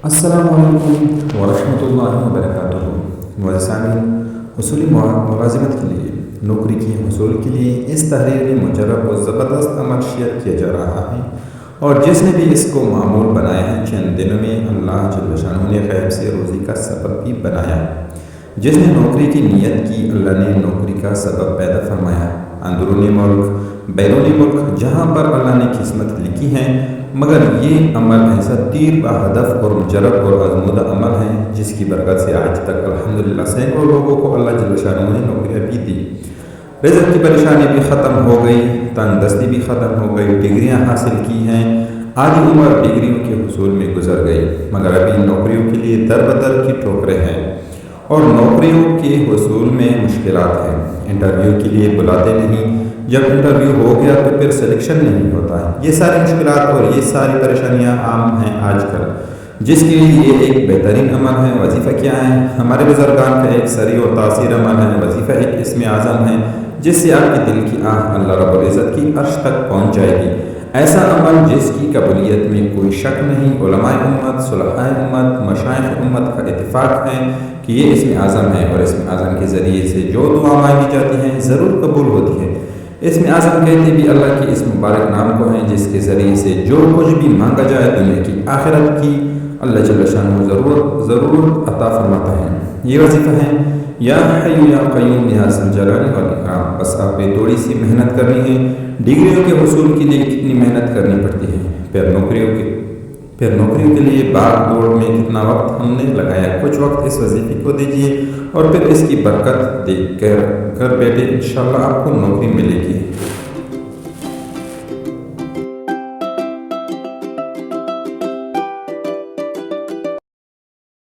السلام علیکم ورحمۃ اللہ وبرکاتہ۔ وسامین، حصولی ملازمت کے لیے نوکری کے حصول کے لیے اس تحریر میں مجرب و زبردست عمل شیئر کیا جا رہا ہے، اور جس نے بھی اس کو معمول بنایا ہے چند دنوں میں اللہ جل شانہ نے غیب سے روزی کا سبب بھی بنایا۔ جس نے نوکری کی نیت کی، اللہ نے نوکری کا سبب پیدا فرمایا۔ اندرونی ملک، بیرونی ملک، جہاں پر اللہ نے قسمت لکھی ہے، مگر یہ عمل ایسا تیر با ہدف اور مجرب اور آزمودہ عمل ہے جس کی برکت سے آج تک الحمدللہ سینکڑوں لوگوں کو اللہ جل شانہ نے نوکریاں بھی دی۔ رزق کی پریشانی بھی ختم ہو گئی، تنگ دستی بھی ختم ہو گئی، ڈگریاں حاصل کی ہیں، آدھی عمر ڈگریوں کے حصول میں گزر گئی، مگر ابھی نوکریوں کے لیے در بدر کی ٹھوکریں ہیں اور نوکریوں کے حصول میں مشکلات ہیں۔ انٹرویو کے لیے بلاتے نہیں، جب انٹرویو ہو گیا تو پھر سلیکشن نہیں ہوتا ہے۔ یہ ساری مشکلات اور یہ ساری پریشانیاں عام ہیں آج کل، جس کے لیے یہ ایک بہترین عمل ہے۔ وظیفہ کیا ہے؟ ہمارے بزرگان کا ایک سری اور تاثیر عمل ہے۔ وظیفہ ایک اسم اعظم ہے جس سے آپ کے دل کی آہ اللہ رب العزت کی عرش تک پہنچ جائے گی۔ ایسا عمل جس کی قبولیت میں کوئی شک نہیں۔ علماء امت، صلحاء امت، مشائخ امت کا اتفاق ہے کہ یہ اسم اعظم ہے، اور اسم اعظم کے ذریعے سے جو دعا مانگی جاتی ہیں ضرور قبول ہوتی ہے۔ اسم اعظم کہتے بھی اللہ کے اس مبارک نام کو ہیں جس کے ذریعے سے جو کچھ بھی مانگا جائے دنیا کی آخرت کی اللہ جل شانہ ضرور عطا فرماتا ہے۔ یہ وظیفہ ہے یا حی یا قیوم یا ذی الجلال والاکرام۔ بس آپ نے تھوڑی سی محنت کرنی ہے۔ ڈگریوں کے حصول کے لیے کتنی محنت کرنی پڑتی ہے، پھر نوکریوں کے لیے باغ دوڑ میں کتنا وقت ہم نے لگایا۔ کچھ وقت اس وظیفے کو دیجیے اور پھر اس کی برکت دیکھ کر گھر بیٹھے انشاءاللہ آپ کو نوکری ملے گی۔